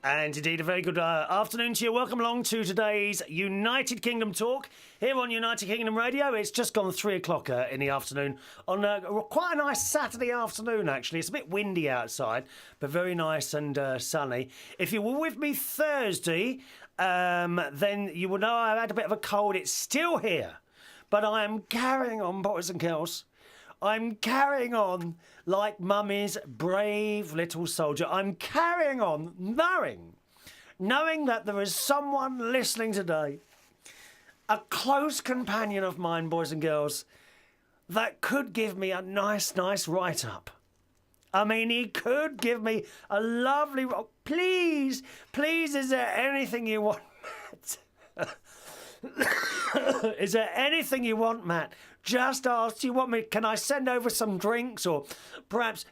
And indeed, a very good afternoon to you. Welcome along to today's United Kingdom talk here on United Kingdom Radio. It's just gone 3 o'clock in the afternoon on quite a nice Saturday afternoon, actually. It's a bit windy outside, but very nice and sunny. If you were with me Thursday, then you will know I had a bit of a cold. It's still here, but I am carrying on, boys and girls. I'm carrying on like Mummy's brave little soldier. I'm carrying on knowing that there is someone listening today, a close companion of mine, boys and girls, that could give me a nice write-up. I mean, he could give me a lovely... Please, is there anything you want, Matt? Is there anything you want, Matt? Just ask. Do you want me? Can I send over some drinks, or perhaps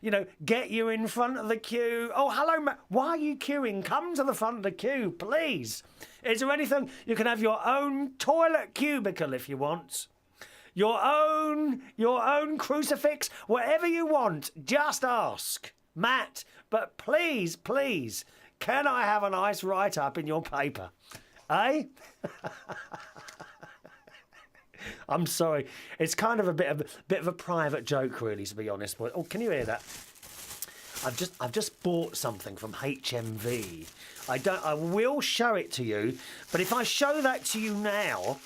get you in front of the queue? Oh, hello, Matt. Why are you queuing? Come to the front of the queue, please. Is there anything? You can have your own toilet cubicle if you want. Your own crucifix, whatever you want. Just ask, Matt. But please, can I have a nice write-up in your paper? Eh? I'm sorry. It's kind of a bit of a private joke, really, to be honest. But oh, can you hear that? I've just bought something from HMV. I will show it to you, but if I show that to you now,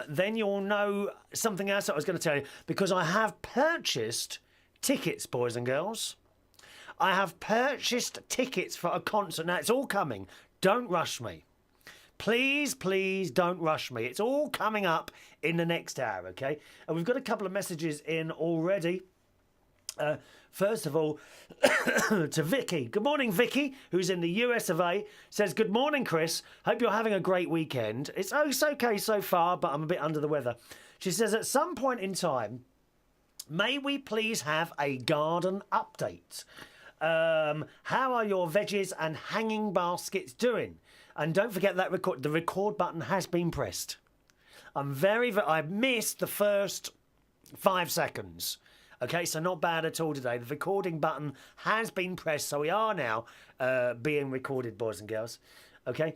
then you'll know something else that I was going to tell you, because I have purchased tickets, boys and girls. I have purchased tickets for a concert. Now, it's all coming. Don't rush me. Please don't rush me. It's all coming up in the next hour, okay? And we've got a couple of messages in already. First of all, to Vicky. Good morning, Vicky, who's in the US of A. Says, good morning, Chris. Hope you're having a great weekend. It's okay so far, but I'm a bit under the weather. She says, at some point in time, may we please have a garden update? How are your veggies and hanging baskets doing? And don't forget that the record button has been pressed. I missed the first 5 seconds. Okay, so not bad at all today. The recording button has been pressed, so we are now being recorded, boys and girls. Okay.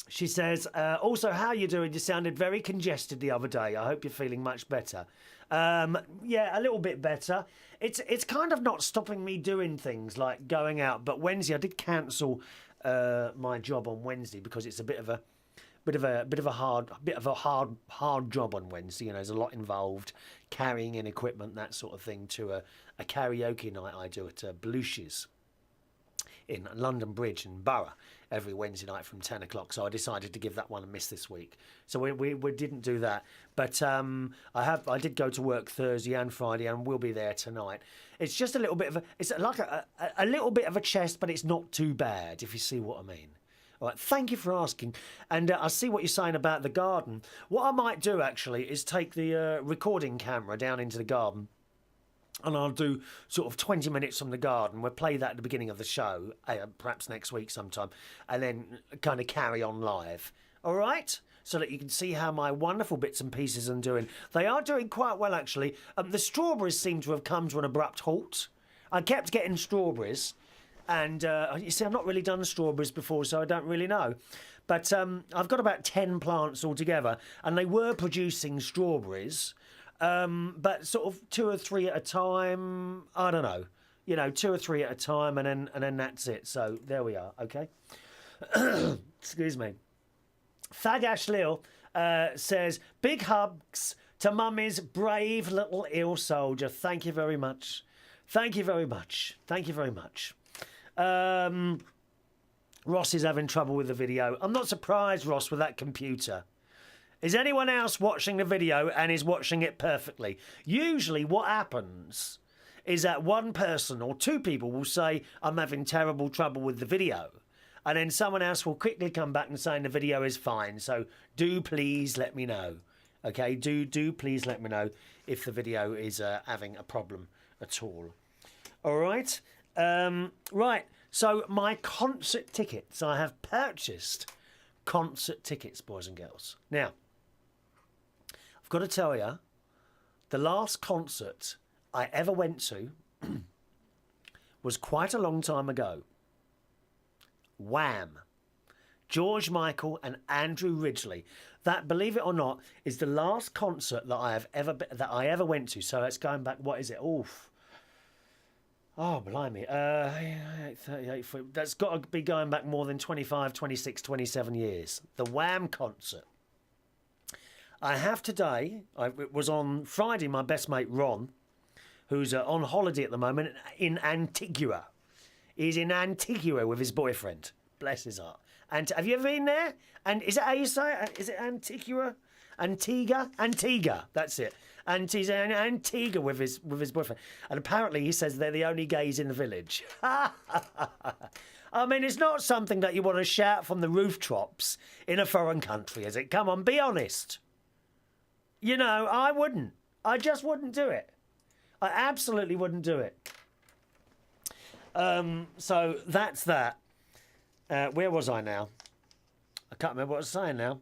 She says, also, how are you doing? You sounded very congested the other day. I hope you're feeling much better. Yeah, a little bit better. It's kind of not stopping me doing things like going out. But Wednesday, I did cancel my job on Wednesday because it's a bit of a hard job on Wednesday. There's a lot involved, carrying in equipment, that sort of thing, to a karaoke night I do at Belushi's in London Bridge and Borough every Wednesday night from 10 o'clock. So I decided to give that one a miss this week. So we didn't do that. But I did go to work Thursday and Friday, and we'll be there tonight. It's just a little bit of it's like a little bit of a chest, but it's not too bad, if you see what I mean. All right, thank you for asking. And I see what you're saying about the garden. What I might do, actually, is take the recording camera down into the garden, and I'll do sort of 20 minutes from the garden. We'll play that at the beginning of the show, perhaps next week sometime, and then kind of carry on live. All right? So that you can see how my wonderful bits and pieces are doing. They are doing quite well, actually. The strawberries seem to have come to an abrupt halt. I kept getting strawberries. And you see, I've not really done strawberries before, so I don't really know. But I've got about 10 plants altogether, and they were producing strawberries, but sort of 2 or 3 at a time. I don't know, 2 or 3 at a time, and then that's it. So there we are. Okay. Excuse me. Fagash Lil says, big hugs to Mummy's brave little ill soldier. Thank you very much. Thank you very much. Thank you very much. Ross is having trouble with the video. I'm not surprised, Ross, with that computer. Is anyone else watching the video and is watching it perfectly? Usually what happens is that one person or 2 people will say, I'm having terrible trouble with the video. And then someone else will quickly come back and say the video is fine. So do please let me know. Okay, do please let me know if the video is having a problem at all. All right. Right, so my concert tickets. I have purchased concert tickets, boys and girls. Now, I've got to tell you, the last concert I ever went to was quite a long time ago. Wham! George Michael and Andrew Ridgeley. That, believe it or not, is the last concert that I ever went to. So it's going back. What is it? Oof. Oh, blimey. 38. That's got to be going back more than 25, 26, 27 years. The Wham concert. I have today. It was on Friday. My best mate Ron, who's on holiday at the moment in Antigua. He's in Antigua with his boyfriend. Bless his heart. And have you ever been there? And is it how you say it? Is it Antigua? Antigua? That's it. And he's in Antigua with his boyfriend. And apparently he says they're the only gays in the village. I mean, it's not something that you want to shout from the rooftops in a foreign country, is it? Come on, be honest. You know, I wouldn't. I just wouldn't do it. I absolutely wouldn't do it. So that's that. Where was I now? I can't remember what I was saying now.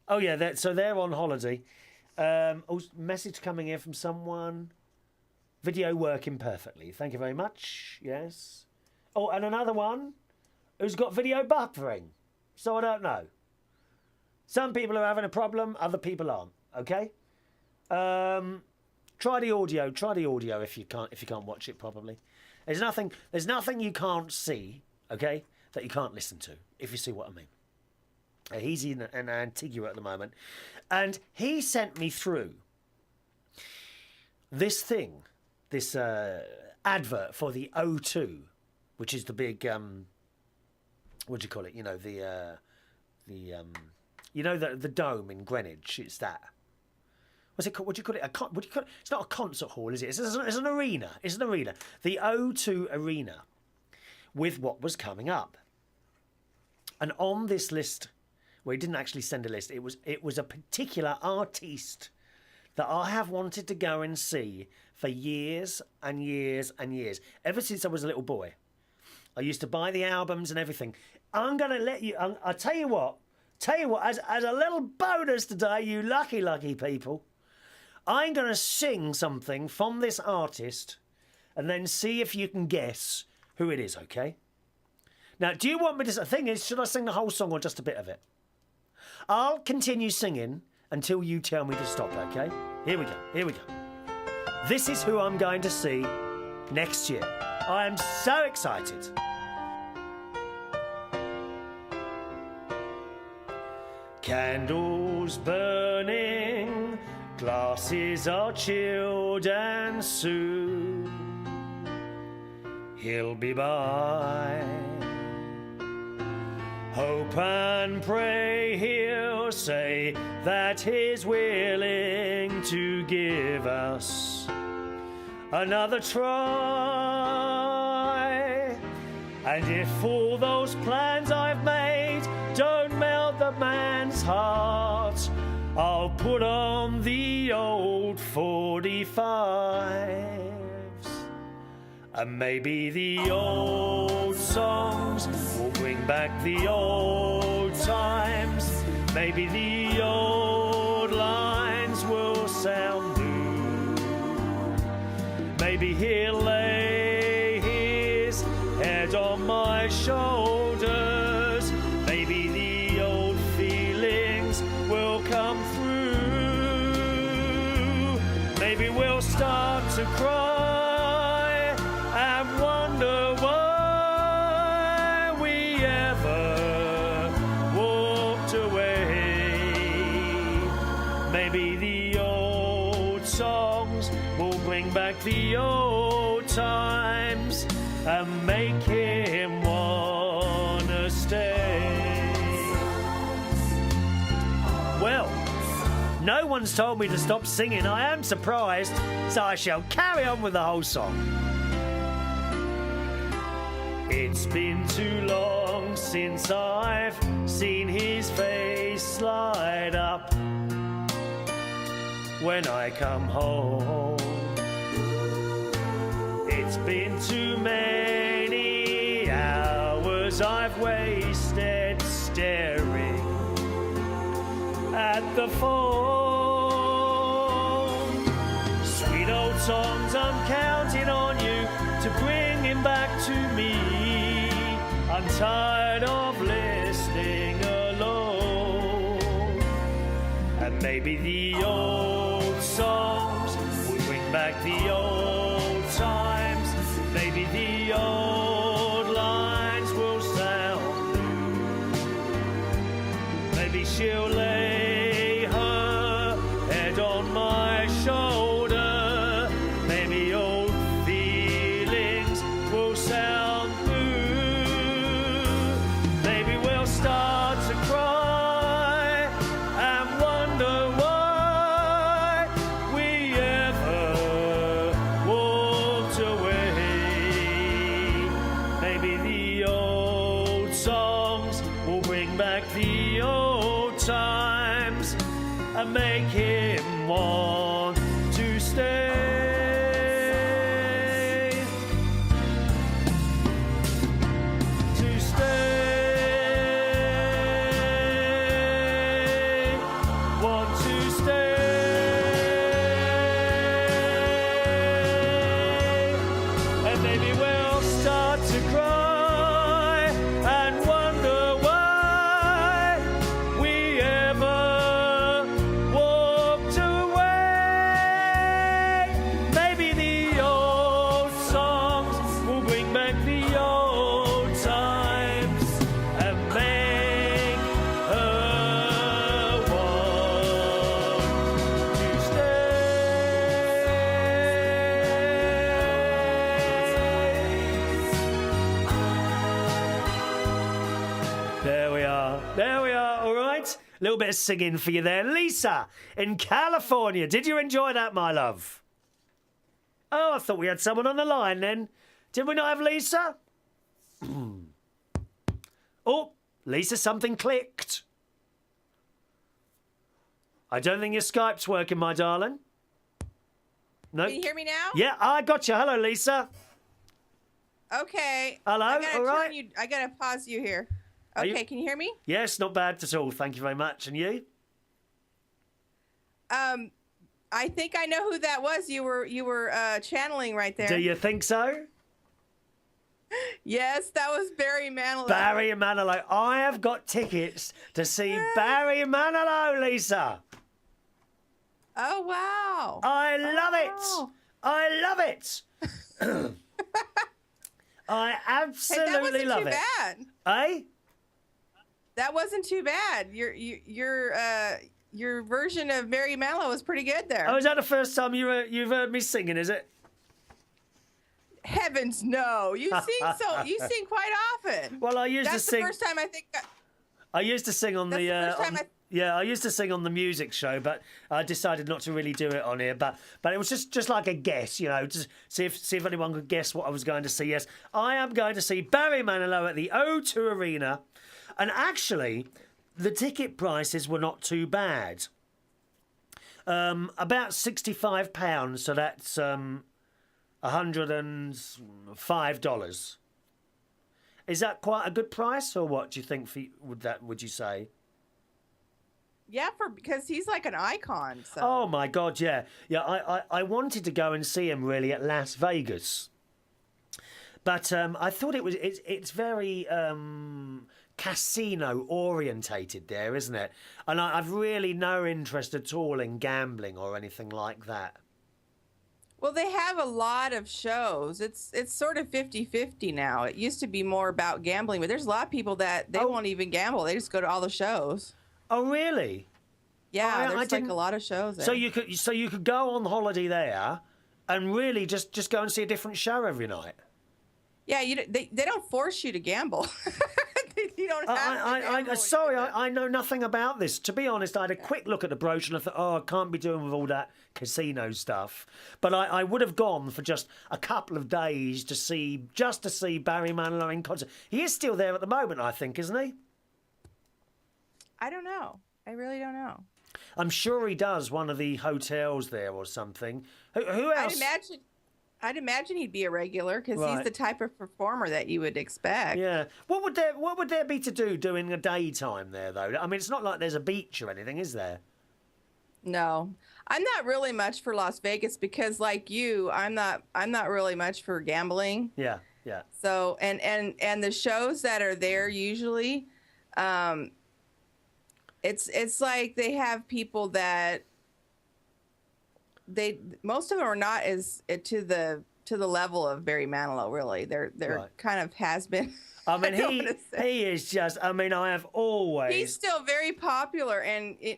Oh, yeah, so they're on holiday. Message coming in from someone. Video working perfectly. Thank you very much. Yes. Oh, and another one who's got video buffering. So I don't know. Some people are having a problem, other people aren't. Okay? Try the audio if you can't watch it properly. There's nothing you can't see, okay, that you can't listen to, if you see what I mean. He's in Antigua at the moment. And he sent me through this thing, this advert for the O2, which is the big, what do you call it? You know, the dome in Greenwich. It's that. What's it called? What do you call it? It's not a concert hall, is it? It's an arena. It's an arena. The O2 Arena, with what was coming up. And on this list, well, he didn't actually send a list. It was a particular artiste that I have wanted to go and see for years and years and years. Ever since I was a little boy. I used to buy the albums and everything. I'm going to let you... I'll tell you what, as a little bonus today, you lucky people, I'm going to sing something from this artist and then see if you can guess who it is, okay? Now, do you want me to... The thing is, should I sing the whole song or just a bit of it? I'll continue singing until you tell me to stop, okay? Here we go. This is who I'm going to see next year. I am so excited. Candles burning, glasses are chilled, and soon he'll be by. Hope and pray he'll say that he's willing to give us another try. And if all those plans I've made don't melt the man's heart, I'll put on the old 45s. And maybe the old songs will bring back the old times. Maybe the old lines will sound new. Maybe he'll lay his head on my shoulders. Maybe the old feelings will come through. Maybe we'll start to cry and wonder why we ever walked away. Maybe the old songs will bring back the old times and make him wanna stay. Well, no one's told me to stop singing. I am surprised, so I shall carry on with the whole song. It's been too long since I've seen his face slide up when I come home. It's been too many hours I've wasted staring at the phone. Sweet old songs, I'm counting on you to bring him back to me. I I'm tired of listening alone. And maybe the old songs will bring back the old times. Maybe the old lines will sound new. Maybe she'll lay her head on my shoulder. Maybe old feelings will sound through. Maybe we'll start to cry and wonder why we ever walked away. Maybe the old songs will bring back the old times and make him want to stay. To stay. Want to stay. And maybe we'll start to cry and wonder why we ever walked away. Maybe the old songs will bring back the old times and make her want to stay. There we are. There we are. All right. A little bit of singing for you there. Lisa in California. Did you enjoy that, my love? Oh, I thought we had someone on the line then. Did we not have Lisa? Oh, Lisa, something clicked. I don't think your Skype's working, my darling. No. Can you hear me now? Yeah, I got you. Hello, Lisa. Okay. Hello, I gotta all turn right. you. I gotta pause you here. Are Okay, you- can you hear me? Yes, not bad at all. Thank you very much. And you? I think I know who that was. You were channeling right there. Do you think so? Yes, that was Barry Manilow. Barry Manilow. I have got tickets to see Barry Manilow, Lisa. Oh wow. I love it. wow. I love it. I Hey, that absolutely wasn't love too it. bad. Eh? That wasn't too bad. Your version of Barry Manilow was pretty good there. Oh, is that the first time you've heard me singing, is it? Heavens, no! You sing quite often. Well, I used That's to the sing. first time I think. I used to sing on That's the. the first time Yeah, I used to sing on the music show, but I decided not to really do it on here. But it was just like a guess, you know, to see if anyone could guess what I was going to see. Yes, I am going to see Barry Manilow at the O2 Arena, and actually, the ticket prices were not too bad. About £65, so that's $105. Is that quite a good price, or what do you think? Would you say? Yeah, because he's like an icon. So. Oh my God, yeah. I wanted to go and see him really at Las Vegas, but I thought it's very casino orientated there, isn't it? And I've really no interest at all in gambling or anything like that. Well, they have a lot of shows. It's sort of 50-50 now. It used to be more about gambling, but there's a lot of people that they won't even gamble. They just go to all the shows. Oh really? Yeah, I there's like didn't- a lot of shows there. So you could go on holiday there and really just go and see a different show every night. Yeah, they don't force you to gamble. You don't have to gamble. Sorry, I know nothing about this. To be honest, I had a quick look at the brochure and I thought, oh, I can't be doing with all that casino stuff. But I would have gone for just a couple of days to see Barry Manilow in concert. He is still there at the moment, I think, isn't he? I don't know. I really don't know. I'm sure he does one of the hotels there or something. Who else? I'd imagine he'd be a regular because Right. he's the type of performer that you would expect. Yeah. What would there be to do during a daytime there though? I mean, it's not like there's a beach or anything, is there? No, I'm not really much for Las Vegas because, like you, I'm not really much for gambling. Yeah. Yeah. So and the shows that are there usually, it's like they have people that most of them are not as to the level of Barry Manilow. Really, they're Right. kind of has been. I mean, I he is just. I mean, I have always. He's still very popular,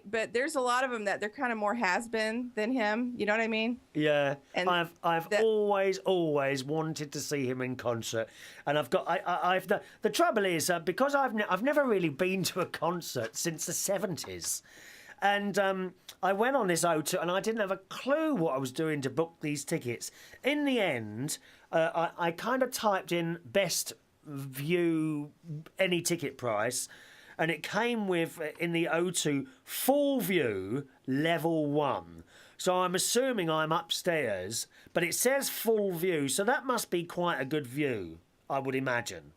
but there's a lot of them that they're kind of more has been than him. You know what I mean? Yeah, And I've always wanted to see him in concert, and I've the trouble is because I've never really been to a concert since the 70s. And I went on this O2 and I didn't have a clue what I was doing to book these tickets. In the end, I kind of typed in best view any ticket price, and it came with in the O2 full view level 1. So I'm assuming I'm upstairs, but it says full view, so that must be quite a good view, I would imagine.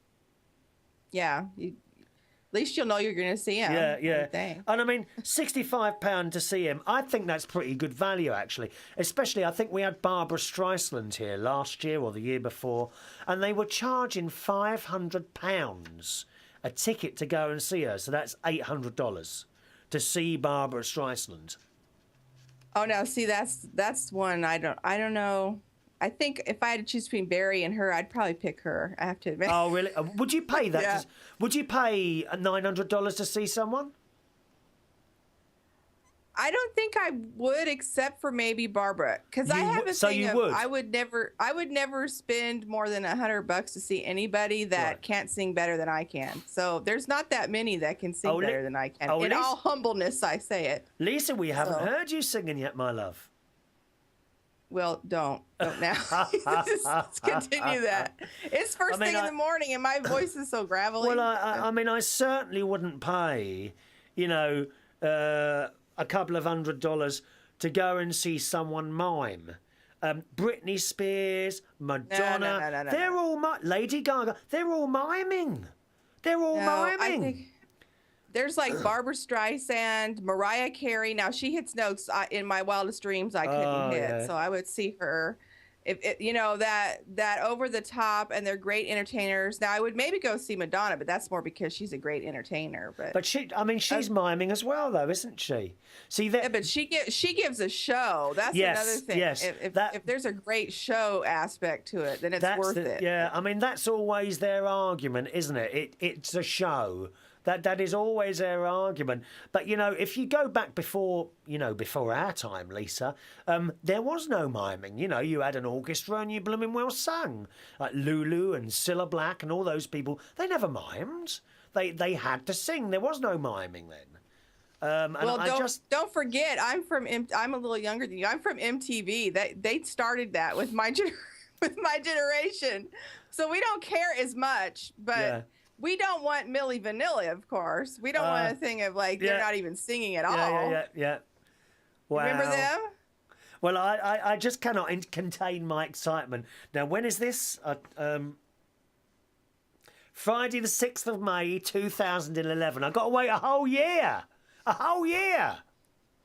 Yeah. At least you'll know you're going to see him. Yeah. And I mean, £65 to see him, I think that's pretty good value, actually. Especially, I think we had Barbara Streisand here last year or the year before, and they were charging £500 a ticket to go and see her. So that's $800 to see Barbara Streisand. Oh, no, see, that's one I don't know. I think if I had to choose between Barry and her, I'd probably pick her, I have to admit. Oh, really? Would you pay that? Yeah. Would you pay $900 to see someone? I don't think I would, except for maybe Barbara, because I have a thing of I would never spend more than $100 to see anybody that can't sing better than I can. So there's not that many that can sing better than I can. In all humbleness, I say it. Lisa, we haven't heard you singing yet, my love. Well, don't now. Let's continue that. It's first thing in the morning, and my voice is so gravelly. Well, I mean, I certainly wouldn't pay, a couple of $100 to go and see someone mime. Britney Spears, Madonna, no. they're all Lady Gaga, they're all miming. They're all miming. I think there's like Barbara Streisand, Mariah Carey. Now she hits notes in my wildest dreams I couldn't hit, so I would see her. If that over the top, and they're great entertainers. Now I would maybe go see Madonna, but that's more because she's a great entertainer. But she's miming as well, though, isn't she? See that? Yeah, but she gives a show. That's another thing. Yes, if there's a great show aspect to it, then it's worth it. Yeah, I mean that's always their argument, isn't it? It's a show. That is always their argument. But, if you go back before our time, Lisa, there was no miming. You had an orchestra and you blooming well sang. Like Lulu and Cilla Black and all those people, they never mimed. They had to sing. There was no miming then. Don't forget, I'm a little younger than you. I'm from MTV. They started that with my generation. So we don't care as much, but... Yeah. We don't want Milli Vanilli, of course. We don't want a thing of they're not even singing at all. Yeah. Wow. Remember them? Well, I just cannot contain my excitement. Now, when is this? Friday the 6th of May, 2011. I've got to wait a whole year. A whole year.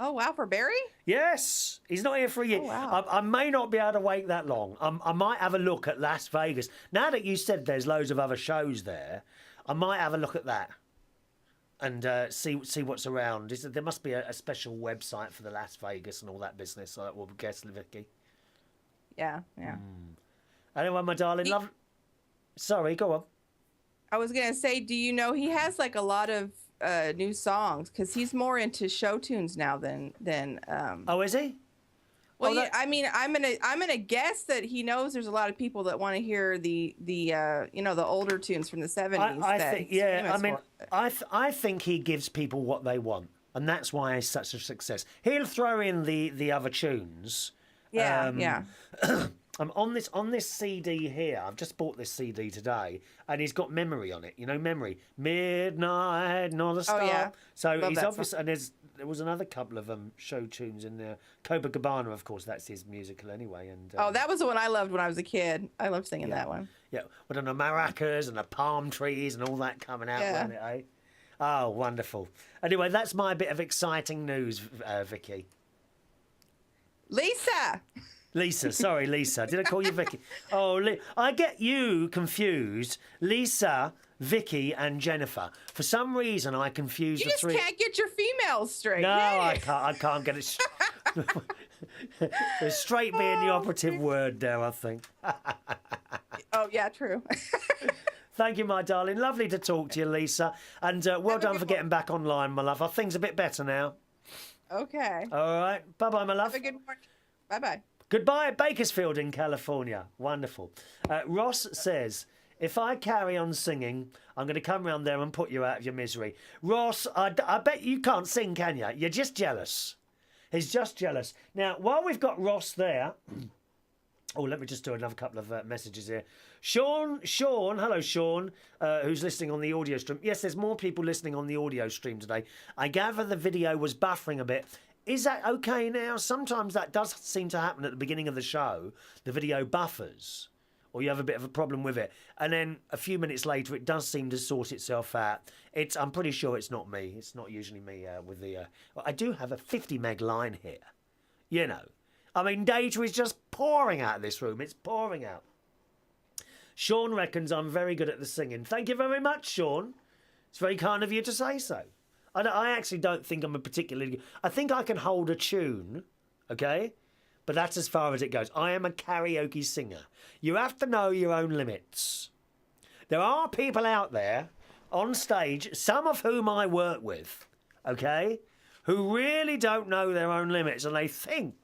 Oh, wow, for Barry? Yes. He's not here for a year. Oh, wow. I may not be able to wait that long. I might have a look at Las Vegas. Now that you said there's loads of other shows there, I might have a look at that and see what's around. There must be a special website for the Las Vegas and all that business, I will guess, Vicky. Yeah. Anyway, my darling, love... Sorry, go on. I was going to say, do you know he has a lot of new songs, because he's more into show tunes now than Oh, is he? Well, I mean, I'm gonna guess that he knows there's a lot of people that want to hear the older tunes from the 70s. I think he gives people what they want, and that's why he's such a success. He'll throw in the other tunes. Yeah. On this CD here, I've just bought this CD today, and he's got Memory on it. Memory, Midnight, Not a Star. Oh, yeah. So he's obviously, and there was another couple of show tunes in there. Copacabana, of course, that's his musical anyway. And that was the one I loved when I was a kid. I loved singing that one. Yeah, with the maracas and the palm trees and all that coming out, wasn't it, eh? Oh, wonderful. Anyway, that's my bit of exciting news, Vicky. Lisa! Lisa, sorry, Lisa. Did I call you Vicky? Oh, I get you confused. Lisa, Vicky, and Jennifer. For some reason, I confuse the three. You just can't get your females straight. No, I can't. I can't get it. Straight being the operative word there, I think. Oh, yeah, true. Thank you, my darling. Lovely to talk to you, Lisa. And well done for getting back online, my love. Are things a bit better now? Okay. All right. Bye-bye, my love. Have a good morning. Bye-bye. Goodbye, Bakersfield in California. Wonderful. Ross says, if I carry on singing, I'm going to come round there and put you out of your misery. Ross, I bet you can't sing, can you? You're just jealous. He's just jealous. Now, while we've got Ross there... Oh, let me just do another couple of messages here. Sean, hello, Sean, who's listening on the audio stream. Yes, there's more people listening on the audio stream today. I gather the video was buffering a bit. Is that okay now? Sometimes that does seem to happen at the beginning of the show. The video buffers, or you have a bit of a problem with it. And then a few minutes later, it does seem to sort itself out. I'm pretty sure it's not me. It's not usually me with the... I do have a 50 meg line here, you know. I mean, data is just pouring out of this room. It's pouring out. Sean reckons I'm very good at the singing. Thank you very much, Sean. It's very kind of you to say so. I actually don't think I'm a particularly... I think I can hold a tune, okay? But that's as far as it goes. I am a karaoke singer. You have to know your own limits. There are people out there on stage, some of whom I work with, okay, who really don't know their own limits, and they think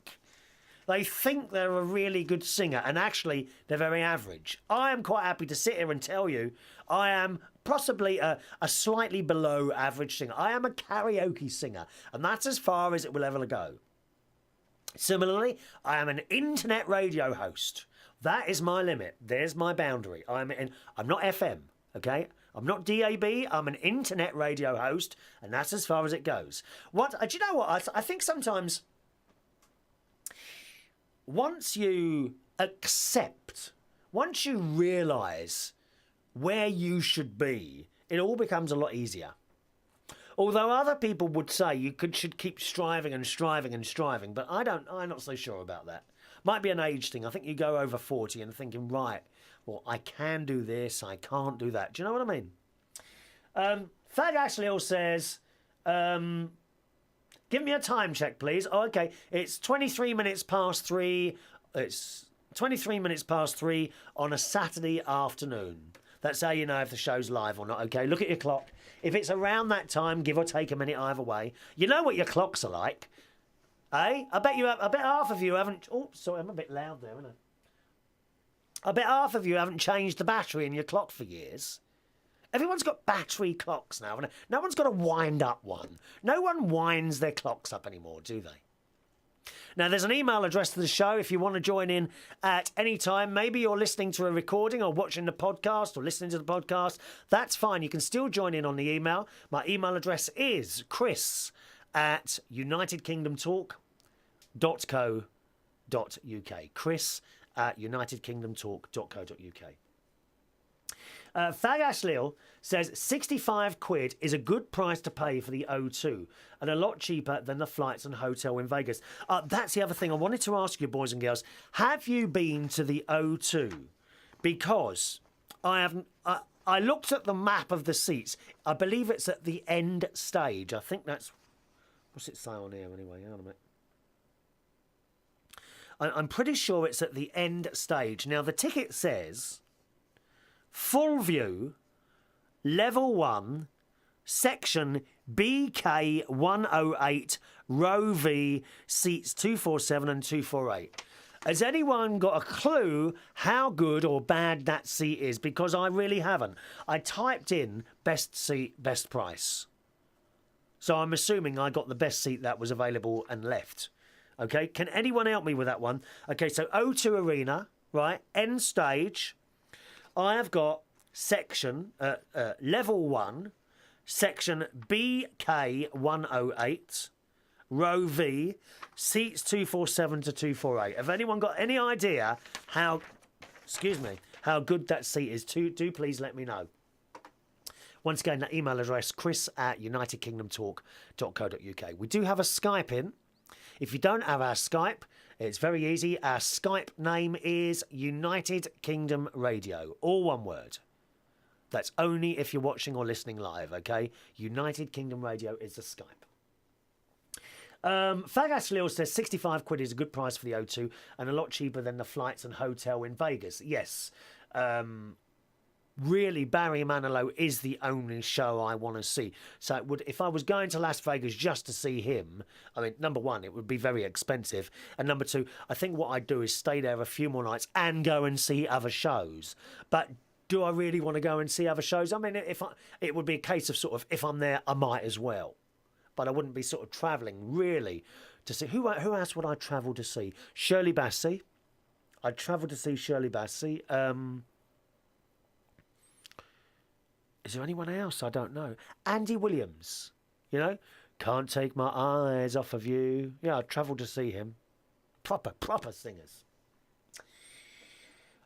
they're a really good singer, and actually they're very average. I am quite happy to sit here and tell you I am possibly a slightly below average singer. I am a karaoke singer, and that's as far as it will ever go. Similarly, I am an internet radio host. That is my limit. There's my boundary. I'm not FM, okay? I'm not DAB. I'm an internet radio host, and that's as far as it goes. Do you know what? I think sometimes... Once you realise where you should be, it all becomes a lot easier. Although other people would say you should keep striving and striving and striving, but I'm not so sure about that. Might be an age thing. I think you go over 40 and thinking, right, well, I can do this, I can't do that. Do you know what I mean? Thad Ashley says... Give me a time check, please. Oh, okay. It's 23 minutes past 3. It's 23 minutes past 3 on a Saturday afternoon. That's how you know if the show's live or not, okay? Look at your clock. If it's around that time, give or take a minute either way. You know what your clocks are like, eh? I bet half of you haven't... Oh, sorry, I'm a bit loud there, aren't I? I bet half of you haven't changed the battery in your clock for years. Everyone's got battery clocks now. No one's got a wind-up one. No one winds their clocks up anymore, do they? Now, there's an email address to the show if you want to join in at any time. Maybe you're listening to a recording or watching the podcast or listening to the podcast. That's fine. You can still join in on the email. My email address is chris@unitedkingdomtalk.co.uk. chris@unitedkingdomtalk.co.uk. Fag Ashley says 65 quid is a good price to pay for the O2 and a lot cheaper than the flights and hotel in Vegas. That's the other thing I wanted to ask you, boys and girls. Have you been to the O2? Because I looked at the map of the seats. I believe it's at the end stage. I think that's... What's it say on here anyway? Hang on a minute. I'm pretty sure it's at the end stage. Now, the ticket says... Full view, level 1, section BK108, row V, seats 247 and 248. Has anyone got a clue how good or bad that seat is? Because I really haven't. I typed in best seat, best price. So I'm assuming I got the best seat that was available and left. Okay, can anyone help me with that one? Okay, so O2 Arena, right, end stage... I have got section, level 1, section BK108, row V, seats 247 to 248. Have anyone got any idea how good that seat is? Do please let me know. Once again, that email address, chris@unitedkingdomtalk.co.uk. We do have a Skype in. If you don't have our Skype, It's very easy. Our Skype name is United Kingdom Radio. All one word. That's only if you're watching or listening live, okay? United Kingdom Radio is the Skype. Fagas Lil says 65 quid is a good price for the O2 and a lot cheaper than the flights and hotel in Vegas. Yes. Really, Barry Manilow is the only show I want to see. So it would, if I was going to Las Vegas just to see him, I mean, number one, it would be very expensive. And number two, I think what I'd do is stay there a few more nights and go and see other shows. But do I really want to go and see other shows? I mean, it would be a case of sort of, if I'm there, I might as well. But I wouldn't be sort of travelling, really, to see... Who else would I travel to see? Shirley Bassey. I'd travel to see Shirley Bassey. Is there anyone else? I don't know. Andy Williams, you know? Can't take my eyes off of you. Yeah, I'd travel to see him. Proper singers.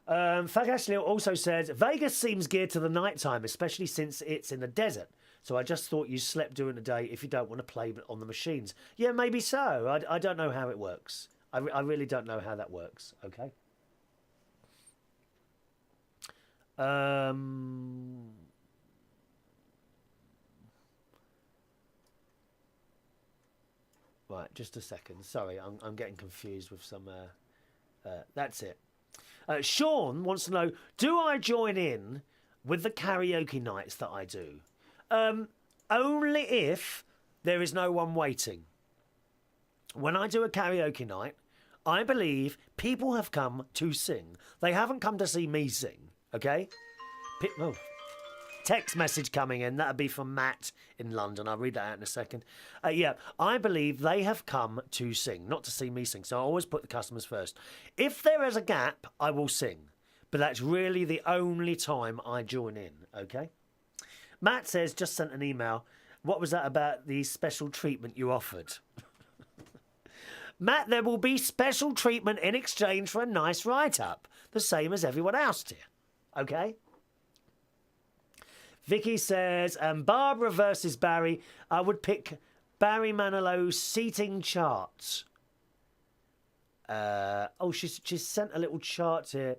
Fagashlil also says, Vegas seems geared to the nighttime, especially since it's in the desert. So I just thought you slept during the day if you don't want to play on the machines. Yeah, maybe so. I don't know how it works. I really don't know how that works. Okay. Right, just a second. Sorry, I'm getting confused with some... that's it. Sean wants to know, do I join in with the karaoke nights that I do? Only if there is no one waiting. When I do a karaoke night, I believe people have come to sing. They haven't come to see me sing, okay? Text message coming in. That'll be from Matt in London. I'll read that out in a second. Yeah, I believe they have come to sing, not to see me sing. So I always put the customers first. If there is a gap, I will sing. But that's really the only time I join in, okay? Matt says, just sent an email. What was that about the special treatment you offered? Matt, there will be special treatment in exchange for a nice write-up. The same as everyone else here, okay? Vicky says, Barbara versus Barry. I would pick Barry Manilow's seating charts. She's sent a little chart here.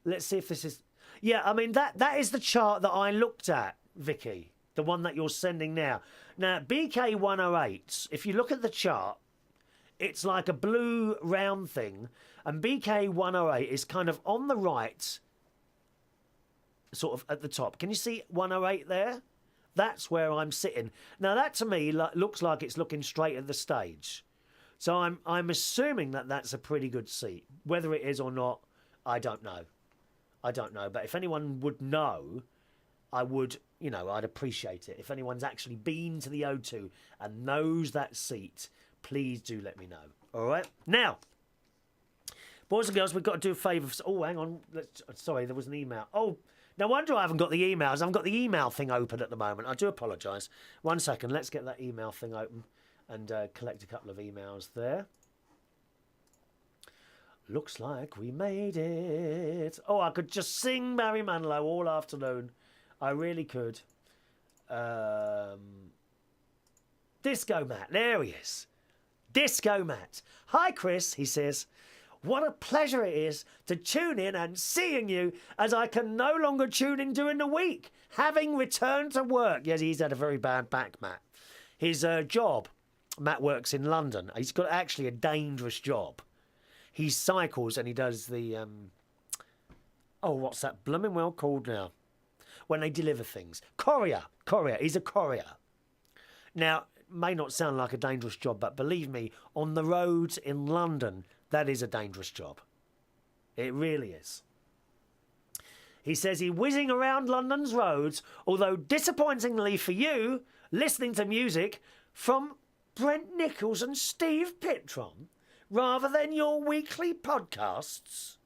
Let's see if this is... Yeah, I mean, that is the chart that I looked at, Vicky. The one that you're sending now. Now, BK108, if you look at the chart, it's like a blue round thing. And BK108 is kind of on the right... sort of at the top. Can you see 108 there? That's where I'm sitting. Now, that to me looks like it's looking straight at the stage. So I'm assuming that that's a pretty good seat. Whether it is or not, I don't know. I don't know. But if anyone would know, I would, I'd appreciate it. If anyone's actually been to the O2 and knows that seat, please do let me know. All right? Now, boys and girls, we've got to do a favour. Oh, hang on. Sorry, there was an email. Oh, no wonder I haven't got the emails. I haven't got the email thing open at the moment. I do apologise. 1 second. Let's get that email thing open and collect a couple of emails there. Looks like we made it. Oh, I could just sing Barry Manilow all afternoon. I really could. Disco Matt. There he is. Disco Matt. Hi, Chris, he says. What a pleasure it is to tune in and seeing you as I can no longer tune in during the week, having returned to work. Yes, he's had a very bad back, Matt. His job, Matt works in London. He's got actually a dangerous job. He cycles and he does the... what's that blooming well called now? When they deliver things. Courier. He's a courier. Now, may not sound like a dangerous job, but believe me, on the roads in London... that is a dangerous job. It really is. He says he's whizzing around London's roads, although disappointingly for you, listening to music from Brent Nichols and Steve Pittron, rather than your weekly podcasts.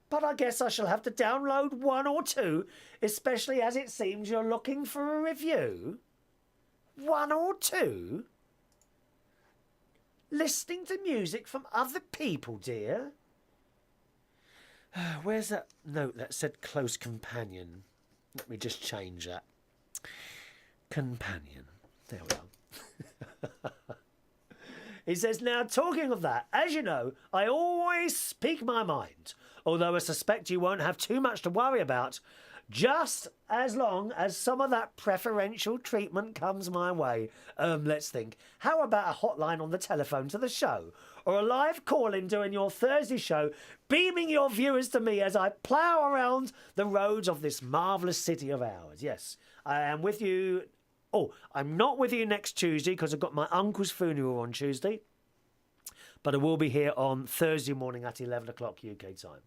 But I guess I shall have to download one or two, especially as it seems you're looking for a review. One or two? Listening to music from other people, dear? Where's that note that said close companion? Let me just change that. Companion. There we are. He says, now talking of that, as you know, I always speak my mind, although I suspect you won't have too much to worry about, just as long as some of that preferential treatment comes my way. Let's think. How about a hotline on the telephone to the show? Or a live call-in during your Thursday show, beaming your viewers to me as I plough around the roads of this marvellous city of ours. Yes, I am with you. Oh, I'm not with you next Tuesday because I've got my uncle's funeral on Tuesday. But I will be here on Thursday morning at 11 o'clock UK time.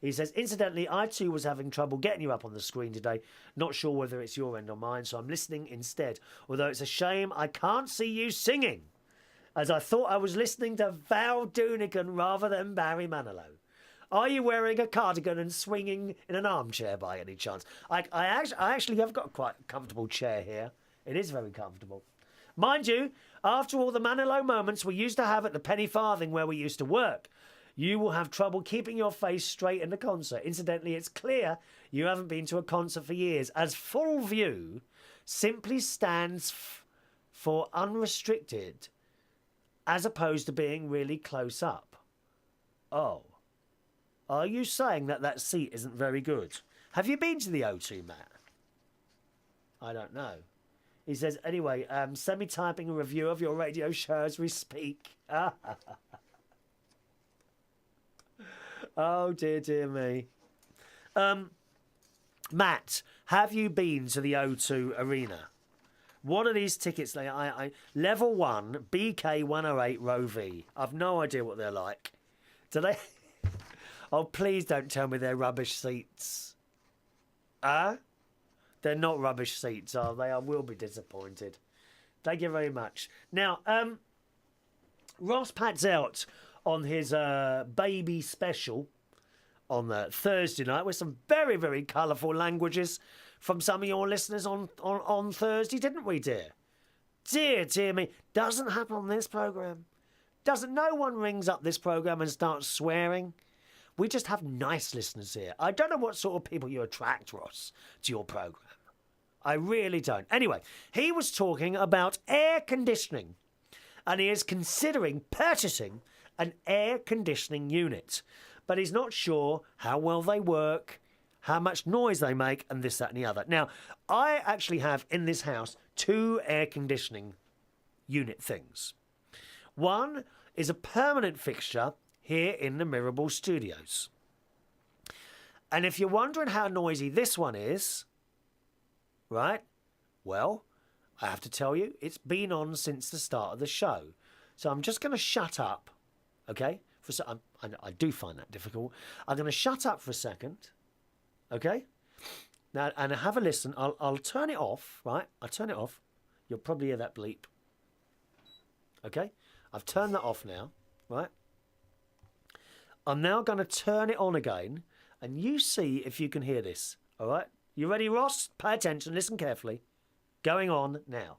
He says, incidentally, I too was having trouble getting you up on the screen today. Not sure whether it's your end or mine, so I'm listening instead. Although it's a shame I can't see you singing, as I thought I was listening to Val Doonican rather than Barry Manilow. Are you wearing a cardigan and swinging in an armchair by any chance? I actually have got quite a comfortable chair here. It is very comfortable. Mind you, after all the Manilow moments we used to have at the Penny Farthing where we used to work, you will have trouble keeping your face straight in the concert. Incidentally, it's clear you haven't been to a concert for years, as full view simply stands for unrestricted, as opposed to being really close up. Oh. Are you saying that that seat isn't very good? Have you been to the O2, Matt? I don't know. He says, anyway, send me typing a review of your radio show as we speak. Oh, dear, dear me. Matt, have you been to the O2 Arena? What are these tickets? Level 1, BK 108 Row V. I've no idea what they're like. Do they... Oh, please don't tell me they're rubbish seats. They're not rubbish seats, are they? I will be disappointed. Thank you very much. Now, Ross Pat's out on his baby special on Thursday night with some very, very colourful languages from some of your listeners on Thursday, didn't we, dear? Dear, dear me. Doesn't happen on this programme. No one rings up this programme and starts swearing. We just have nice listeners here. I don't know what sort of people you attract, Ross, to your programme. I really don't. Anyway, he was talking about air conditioning, and he is considering purchasing an air conditioning unit, but he's not sure how well they work, how much noise they make, and this, that, and the other. Now, I actually have in this house 2 air conditioning unit things. One is a permanent fixture here in the Mirable Studios. And if you're wondering how noisy this one is, right, well, I have to tell you, it's been on since the start of the show. So I'm just going to shut up, okay? I do find that difficult. I'm going to shut up for a second, okay? Now, and have a listen. I'll turn it off, right? I'll turn it off. You'll probably hear that bleep. Okay? I've turned that off now, right? I'm now going to turn it on again, and you see if you can hear this, all right? You ready, Ross? Pay attention, listen carefully. Going on now.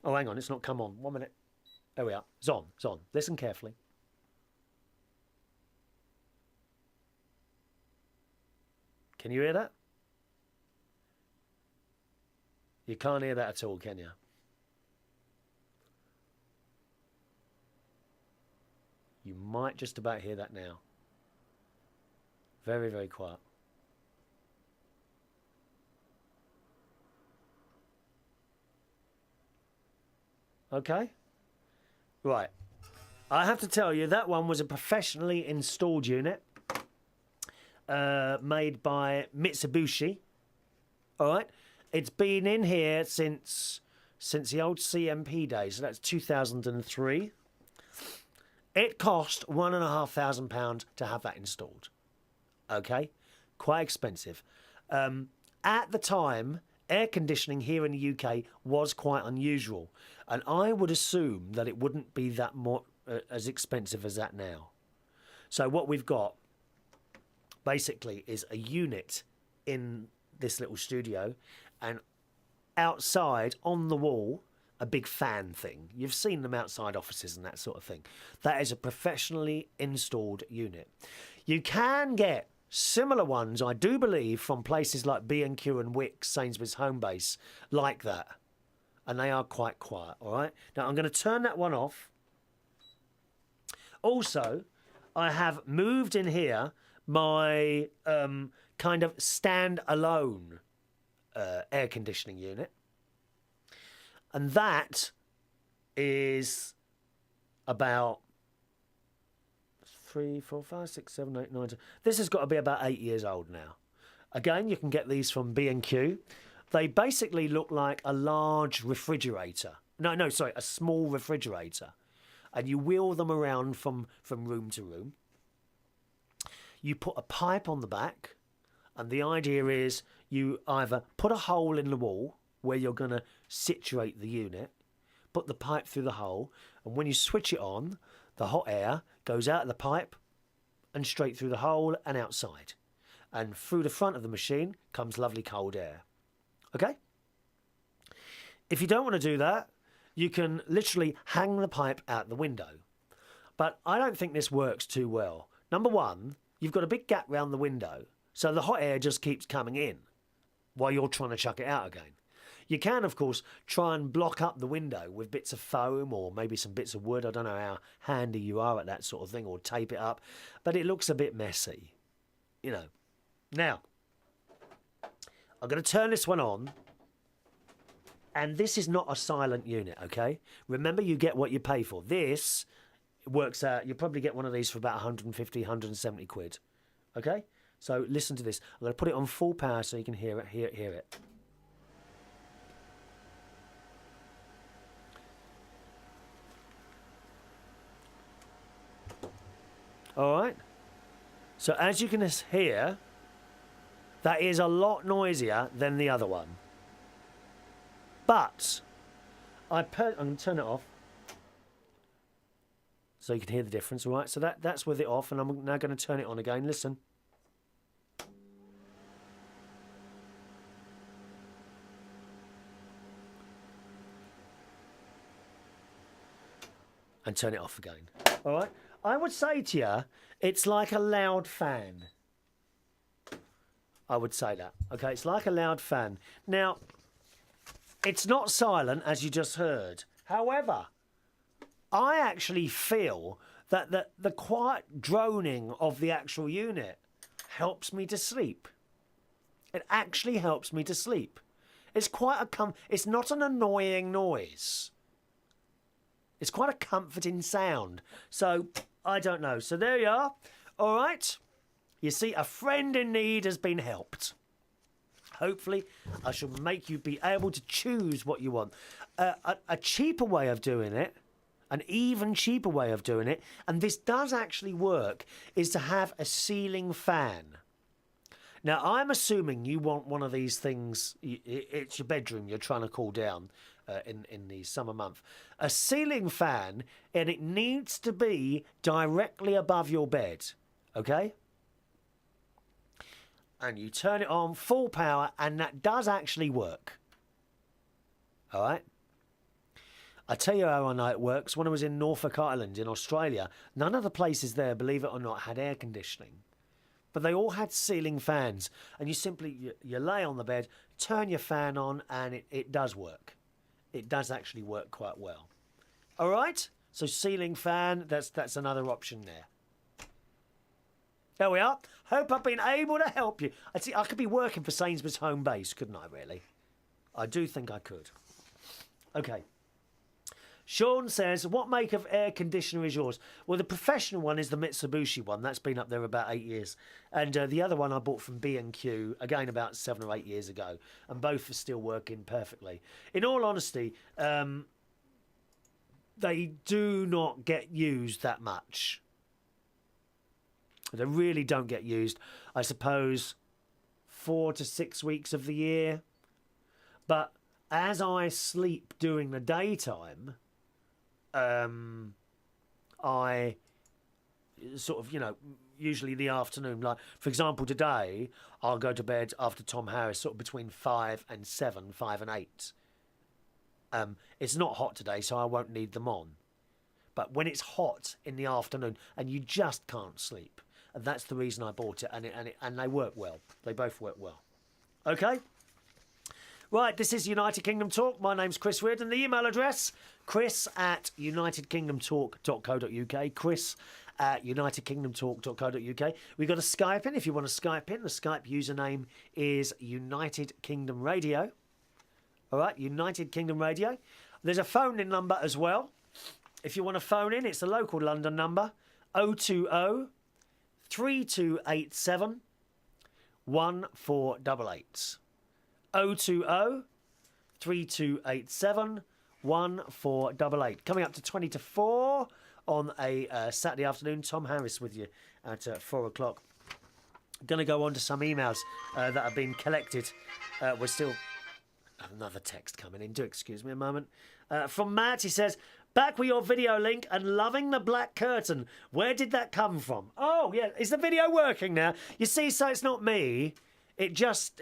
Oh, hang on, it's not come on. 1 minute. There we are. It's on. It's on. Listen carefully. Can you hear that? You can't hear that at all, can you? You might just about hear that now. Very, very quiet. Okay? Right. I have to tell you, that one was a professionally installed unit made by Mitsubishi. All right? It's been in here since the old CMP days, so that's 2003. It cost £1,500 to have that installed. Okay? Quite expensive. At the time, air conditioning here in the UK was quite unusual, and I would assume that it wouldn't be that more as expensive as that now. So what we've got basically is a unit in this little studio, and outside on the wall, a big fan thing. You've seen them outside offices and that sort of thing. That is a professionally installed unit. You can get similar ones, I do believe, from places like B&Q and Wickes, Sainsbury's Homebase, like that. And they are quite quiet, all right? Now, I'm going to turn that one off. Also, I have moved in here my kind of stand-alone air conditioning unit. And that is about 3, 4, 5, 6, 7, 8, 9, 10. This has got to be about 8 years old now. Again, you can get these from B&Q. They basically look like a large refrigerator. No, sorry, a small refrigerator. And you wheel them around from room to room. You put a pipe on the back, and the idea is you either put a hole in the wall where you're going to situate the unit, put the pipe through the hole, and when you switch it on, the hot air goes out of the pipe and straight through the hole and outside. And through the front of the machine comes lovely cold air. Okay? If you don't want to do that, you can literally hang the pipe out the window. But I don't think this works too well. Number one, you've got a big gap round the window, so the hot air just keeps coming in while you're trying to chuck it out again. You can, of course, try and block up the window with bits of foam or maybe some bits of wood. I don't know how handy you are at that sort of thing, or tape it up. But it looks a bit messy, you know. Now, I'm going to turn this one on. And this is not a silent unit, okay? Remember, you get what you pay for. This works out, you'll probably get one of these for about 150, 170 quid, okay? So listen to this. I'm going to put it on full power so you can hear it. All right? So as you can hear, that is a lot noisier than the other one. But I'm going to turn it off so you can hear the difference, all right? So that's with it off, and I'm now going to turn it on again. Listen. And turn it off again. All right? I would say to you, it's like a loud fan. I would say that. Okay, it's like a loud fan. Now, it's not silent, as you just heard. However, I actually feel that the quiet droning of the actual unit helps me to sleep. It actually helps me to sleep. It's quite it's not an annoying noise. It's quite a comforting sound. So, I don't know. So there you are. All right. You see, a friend in need has been helped. Hopefully, I shall make you be able to choose what you want. A cheaper way of doing it, an even cheaper way of doing it, and this does actually work, is to have a ceiling fan. Now, I'm assuming you want one of these things. It's your bedroom you're trying to cool down in the summer month. A ceiling fan, and it needs to be directly above your bed, okay? And you turn it on full power, and that does actually work. All right? I tell you how I know it works. When I was in Norfolk Island in Australia, none of the places there, believe it or not, had air conditioning. But they all had ceiling fans. And you simply, you lay on the bed, turn your fan on, and it does work. It does actually work quite well. All right? So ceiling fan, that's another option there. There we are. Hope I've been able to help you. I could be working for Sainsbury's Homebase, couldn't I, really? I do think I could. Okay. Sean says, what make of air conditioner is yours? Well, the professional one is the Mitsubishi one. That's been up there about 8 years. And the other one I bought from B&Q, again, about 7 or 8 years ago. And both are still working perfectly. In all honesty, they do not get used that much. They really don't get used, I suppose, 4 to 6 weeks of the year. But as I sleep during the daytime, I sort of, usually the afternoon. Like, for example, today, I'll go to bed after Tom Harris, sort of between 5 and 7, 5 and 8. It's not hot today, so I won't need them on. But when it's hot in the afternoon and you just can't sleep, and that's the reason I bought it. And they work well. They both work well. Okay. Right, this is United Kingdom Talk. My name's Chris Reardon. The email address, chris@unitedkingdomtalk.co.uk. chris@unitedkingdomtalk.co.uk. We've got a Skype in if you want to Skype in. The Skype username is United Kingdom Radio. All right, United Kingdom Radio. There's a phone-in number as well. If you want to phone in, it's a local London number, 020 3287 1488. 020 3287 1488. Coming up to 20 to 4 on a Saturday afternoon. Tom Harris with you at 4 o'clock. Going to go on to some emails that have been collected. We're still... Another text coming in. Do excuse me a moment. From Matt, he says, back with your video link and loving the black curtain. Where did that come from? Oh, yeah. Is the video working now? You see, so it's not me. It just,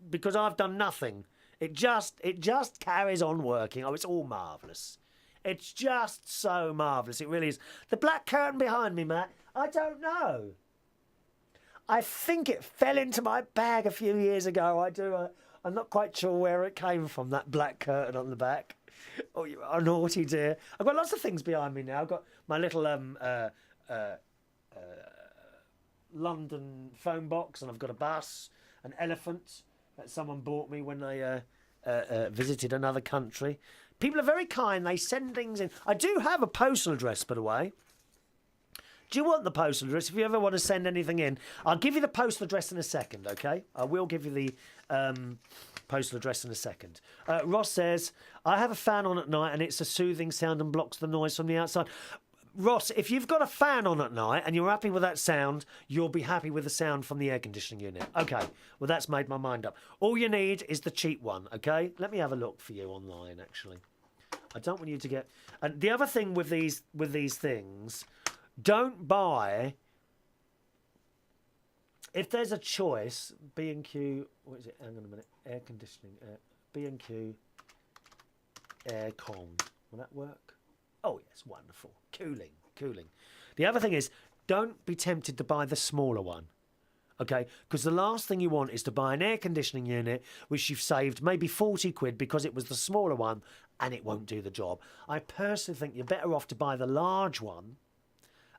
because I've done nothing. It just carries on working. Oh, it's all marvellous. It's just so marvellous. It really is. The black curtain behind me, Matt, I don't know. I think it fell into my bag a few years ago. I'm not quite sure where it came from, that black curtain on the back. Oh, you are naughty, dear. I've got lots of things behind me now. I've got my little London phone box, and I've got a bus, an elephant that someone bought me when they visited another country. People are very kind. They send things in. I do have a postal address, by the way. Do you want the postal address? If you ever want to send anything in, I'll give you the postal address in a second, okay? I will give you the postal address in a second. Ross says, I have a fan on at night and it's a soothing sound and blocks the noise from the outside. Ross, if you've got a fan on at night and you're happy with that sound, you'll be happy with the sound from the air conditioning unit. Okay, well, that's made my mind up. All you need is the cheap one, okay? Let me have a look for you online, actually. I don't want you to get... And the other thing with these things... Don't buy, if there's a choice, B&Q, what is it, hang on a minute, air conditioning, B&Q aircon, will that work? Oh yes, wonderful, cooling. The other thing is, don't be tempted to buy the smaller one, okay, because the last thing you want is to buy an air conditioning unit which you've saved maybe 40 quid because it was the smaller one and it won't do the job. I personally think you're better off to buy the large one.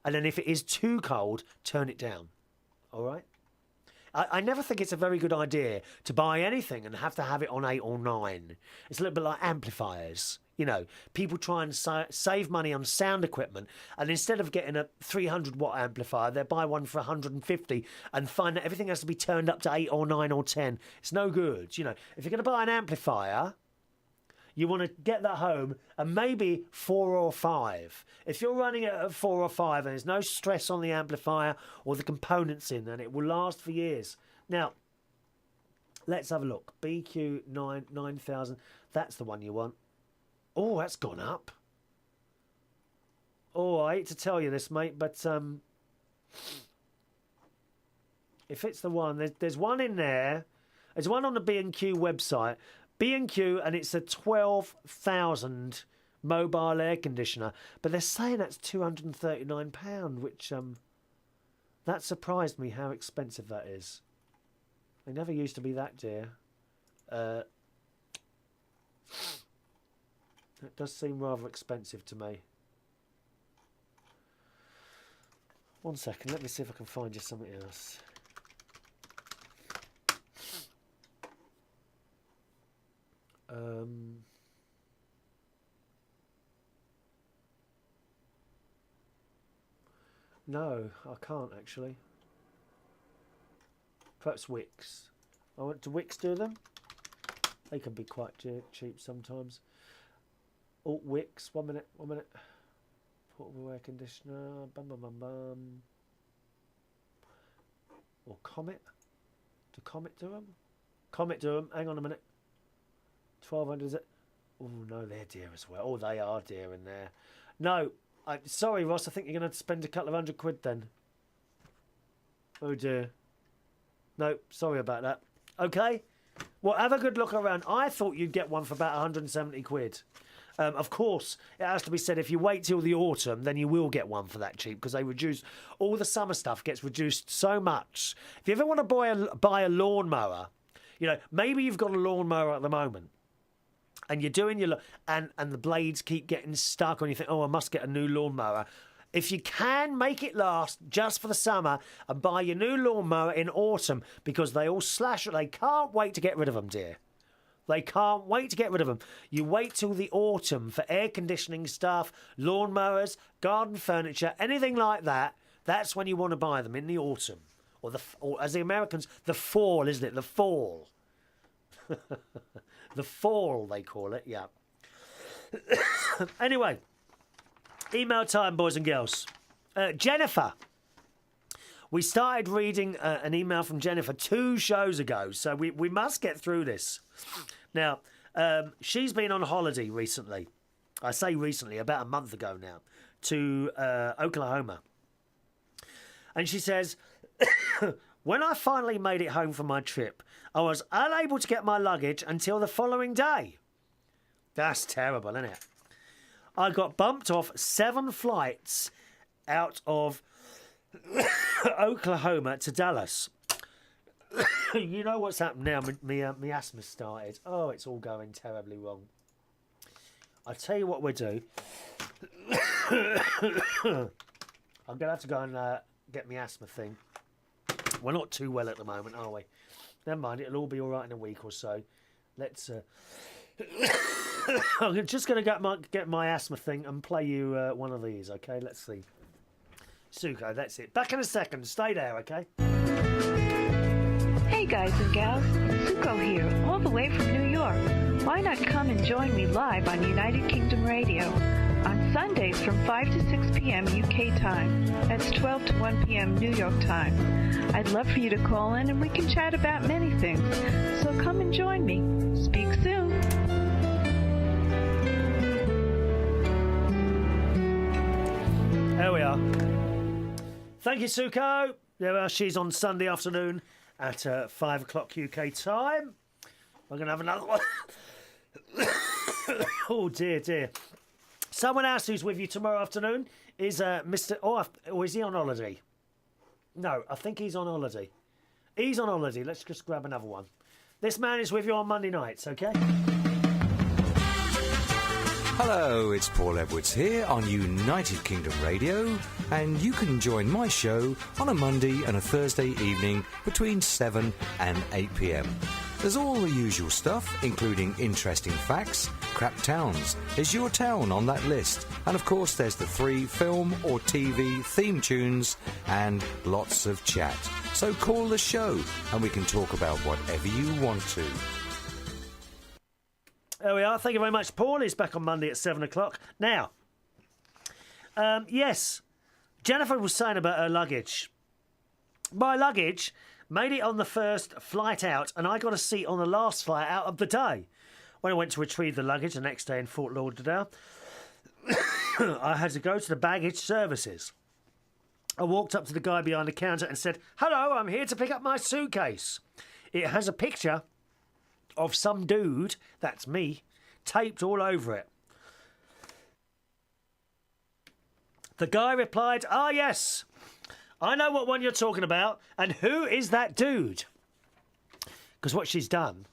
And then if it is too cold, turn it down. All right? I never think it's a very good idea to buy anything and have to have it on 8 or 9. It's a little bit like amplifiers. You know, people try and save money on sound equipment, and instead of getting a 300-watt amplifier, they buy one for 150 and find that everything has to be turned up to 8 or 9 or 10. It's no good. You know, if you're going to buy an amplifier... You want to get that home and maybe 4 or 5. If you're running it at 4 or 5 and there's no stress on the amplifier or the components in, then it will last for years. Now, let's have a look. BQ 9000. That's the one you want. Oh, that's gone up. Oh, I hate to tell you this, mate, but if it's the one, there's one in there. There's one on the B&Q website. B&Q, and it's a 12,000 mobile air conditioner, but they're saying that's £239, which that surprised me how expensive that is. They never used to be that dear. It does seem rather expensive to me. One second, let me see if I can find you something else. No, I can't actually. Perhaps Wix. Do Wix do them? They can be quite cheap sometimes. Oh, Wix. One minute. Portable air conditioner. Bum bum bum bum. Or Comet. Do Comet do them? Comet do them. Hang on a minute. 1200 is it? Oh no, they're dear as well. Oh, they are dear in there. No, sorry, Ross. I think you're going to have to spend a couple of £100 then. Oh dear. No, sorry about that. Okay. Well, have a good look around. I thought you'd get one for about 170 quid. Of course, it has to be said, if you wait till the autumn, then you will get one for that cheap because they reduce all the summer stuff gets reduced so much. If you ever want to buy a lawnmower, maybe you've got a lawnmower at the moment and you're doing and the blades keep getting stuck and you think, oh, I must get a new lawnmower. If you can make it last just for the summer and buy your new lawnmower in autumn because they all slash it, they can't wait to get rid of them, dear. They can't wait to get rid of them. You wait till the autumn for air conditioning stuff, lawnmowers, garden furniture, anything like that. That's when you want to buy them, in the autumn. Or as the Americans, the fall, isn't it? The fall. The fall, they call it, yeah. Anyway, email time, boys and girls. Jennifer. We started reading an email from Jennifer 2 shows ago, so we must get through this. Now, she's been on holiday recently. I say recently, about a month ago now, to Oklahoma. And she says, when I finally made it home from my trip, I was unable to get my luggage until the following day. That's terrible, isn't it? I got bumped off 7 flights out of Oklahoma to Dallas. You know what's happened now? My asthma started. Oh, it's all going terribly wrong. I'll tell you what we'll do. I'm going to have to go and get my asthma thing. We're not too well at the moment, are we? Never mind, it'll all be all right in a week or so. Let's... I'm just going to get my asthma thing and play you one of these, okay? Let's see. Suko, that's it. Back in a second. Stay there, okay? Hey guys and gals, Suko here, all the way from New York. Why not come and join me live on United Kingdom Radio on Sundays from 5 to 6 p.m. UK time. That's 12 to 1 p.m. New York time. I'd love for you to call in and we can chat about many things. So come and join me. Speak soon. There we are. Thank you, Suko. There we are. She's on Sunday afternoon at 5 o'clock UK time. We're going to have another one. Oh, dear. Someone else who's with you tomorrow afternoon is Mr... Oh, or is he on holiday? No, I think he's on holiday. He's on holiday. Let's just grab another one. This man is with you on Monday nights, okay? Hello, it's Paul Edwards here on United Kingdom Radio, and you can join my show on a Monday and a Thursday evening between 7 and 8 p.m. There's all the usual stuff, including interesting facts, crap towns. Is your town on that list? And of course there's the 3 film or TV theme tunes and lots of chat. So call the show and we can talk about whatever you want to. There we are. Thank you very much, Paul. He's back on Monday at 7 o'clock. Now, yes, Jennifer was saying about her luggage. My luggage made it on the first flight out, and I got a seat on the last flight out of the day. When I went to retrieve the luggage the next day in Fort Lauderdale, I had to go to the baggage services. I walked up to the guy behind the counter and said, "Hello, I'm here to pick up my suitcase." It has a picture of some dude, that's me, taped all over it. The guy replied, "Ah, yes, I know what one you're talking about, and who is that dude?" Because what she's done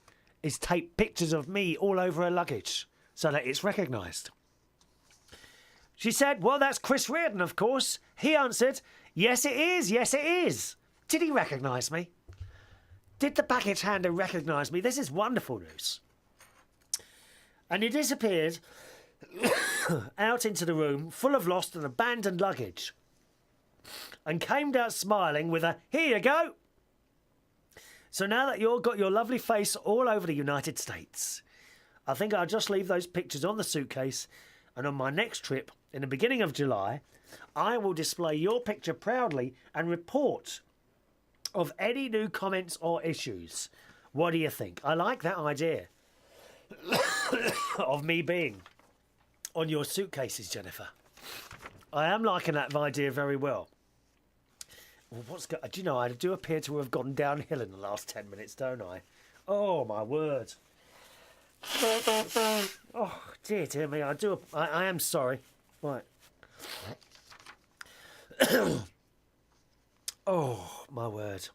is tape pictures of me all over her luggage so that it's recognised. She said, "Well, that's Chris Reardon, of course." He answered, "Yes, it is. Yes, it is." Did he recognise me? Did the baggage handler recognise me? This is wonderful news. And he disappeared out into the room full of lost and abandoned luggage and came out smiling with a, "Here you go." So now that you've got your lovely face all over the United States, I think I'll just leave those pictures on the suitcase, and on my next trip in the beginning of July, I will display your picture proudly and report of any new comments or issues. What do you think? I like that idea of me being on your suitcases, Jennifer. I am liking that idea very well. Well, do you know, I do appear to have gone downhill in the last 10 minutes, don't I? Oh, my word. Oh, dear me. I am sorry. Right. Oh, my word.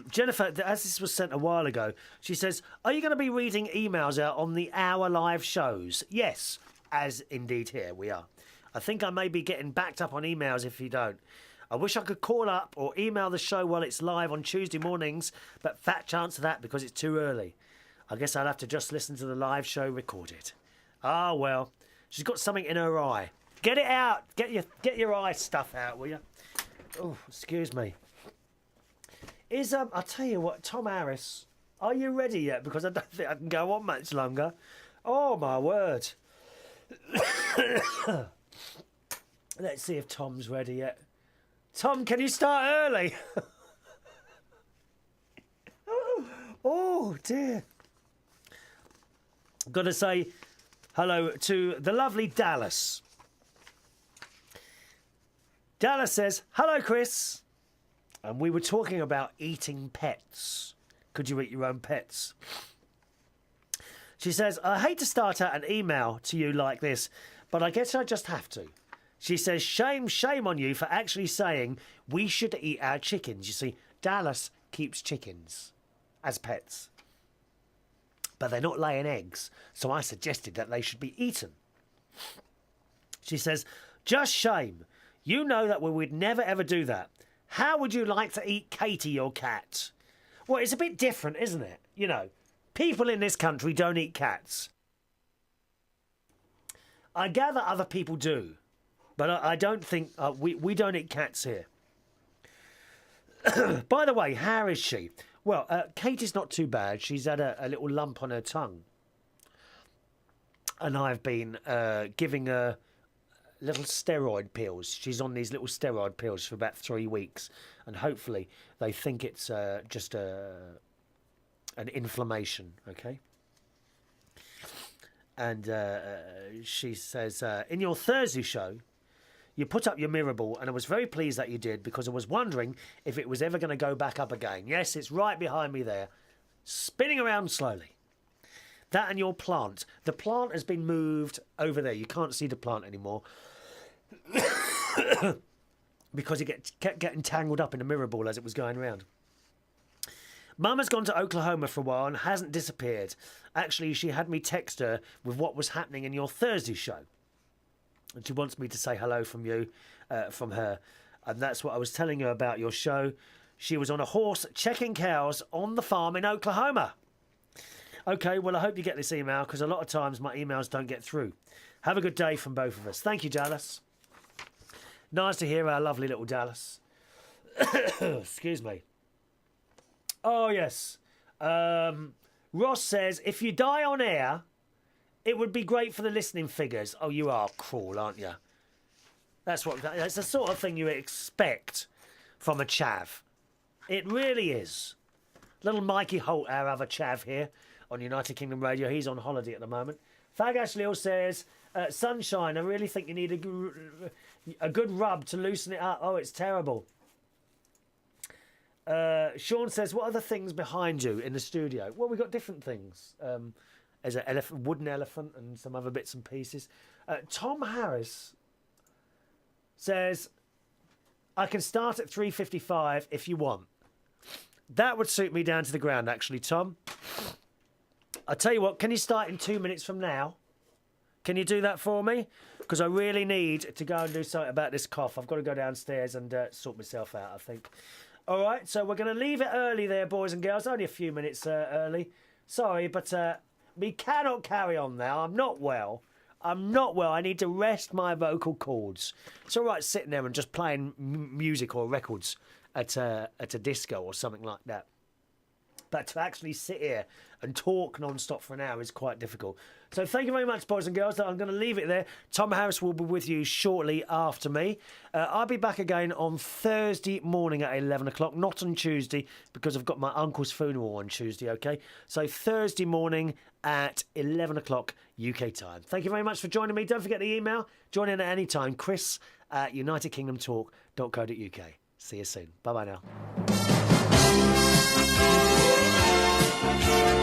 Jennifer, as this was sent a while ago, she says, are you going to be reading emails out on the hour live shows? Yes, as indeed here we are. I think I may be getting backed up on emails if you don't. I wish I could call up or email the show while it's live on Tuesday mornings, but fat chance of that because it's too early. I guess I'll have to just listen to the live show recorded. Ah, well, she's got something in her eye. Get it out. Get your eye stuff out, will you? Oh, excuse me. I'll tell you what, Tom Harris, are you ready yet? Because I don't think I can go on much longer. Oh, my word. Let's see if Tom's ready yet. Tom, can you start early? Oh, dear. I've got to say hello to the lovely Dallas. Dallas says, hello, Chris. And we were talking about eating pets. Could you eat your own pets? She says, I hate to start out an email to you like this, but I guess I just have to. She says, shame on you for actually saying we should eat our chickens. You see, Dallas keeps chickens as pets. But they're not laying eggs, so I suggested that they should be eaten. She says, just shame. You know that we would never ever do that. How would you like to eat Katie, your cat? Well, it's a bit different, isn't it? You know, people in this country don't eat cats. I gather other people do, but I don't think... we don't eat cats here. By the way, how is she? Well, Katie's not too bad. She's had a little lump on her tongue. And I've been giving her little steroid pills. She's on these little steroid pills for about 3 weeks, and hopefully they think it's just an inflammation. Okay. And she says, in your Thursday show, you put up your mirror ball, and I was very pleased that you did because I was wondering if it was ever going to go back up again. Yes, it's right behind me there, spinning around slowly. That and your plant. The plant has been moved over there. You can't see the plant anymore. Because it kept getting tangled up in the mirror ball as it was going around. Mum has gone to Oklahoma for a while and hasn't disappeared. Actually, she had me text her with what was happening in your Thursday show. And she wants me to say hello from you, from her. And that's what I was telling her about your show. She was on a horse checking cows on the farm in Oklahoma. OK, well, I hope you get this email because a lot of times my emails don't get through. Have a good day from both of us. Thank you, Dallas. Nice to hear our lovely little Dallas. Excuse me. Oh, yes. Ross says, if you die on air, it would be great for the listening figures. Oh, you are cruel, aren't you? That's the sort of thing you expect from a chav. It really is. Little Mikey Holt, our other chav here on United Kingdom Radio. He's on holiday at the moment. Fag Ashley says, Sunshine, I really think you need a good rub to loosen it up. Oh, it's terrible. Sean says, what are the things behind you in the studio? Well, we've got different things. There's a wooden elephant and some other bits and pieces. Tom Harris says, I can start at 3:55 if you want. That would suit me down to the ground, actually, Tom. I'll tell you what, can you start in 2 minutes from now? Can you do that for me? Because I really need to go and do something about this cough. I've got to go downstairs and sort myself out, I think. All right, so we're going to leave it early there, boys and girls. Only a few minutes early. Sorry, but we cannot carry on now. I'm not well. I need to rest my vocal cords. It's all right sitting there and just playing music or records at a disco or something like that. But to actually sit here and talk non-stop for an hour is quite difficult. So thank you very much, boys and girls. I'm going to leave it there. Tom Harris will be with you shortly after me. I'll be back again on Thursday morning at 11 o'clock, not on Tuesday, because I've got my uncle's funeral on Tuesday, OK? So Thursday morning at 11 o'clock UK time. Thank you very much for joining me. Don't forget the email. Join in at any time. Chris@unitedkingdomtalk.co.uk. See you soon. Bye-bye now. Bye.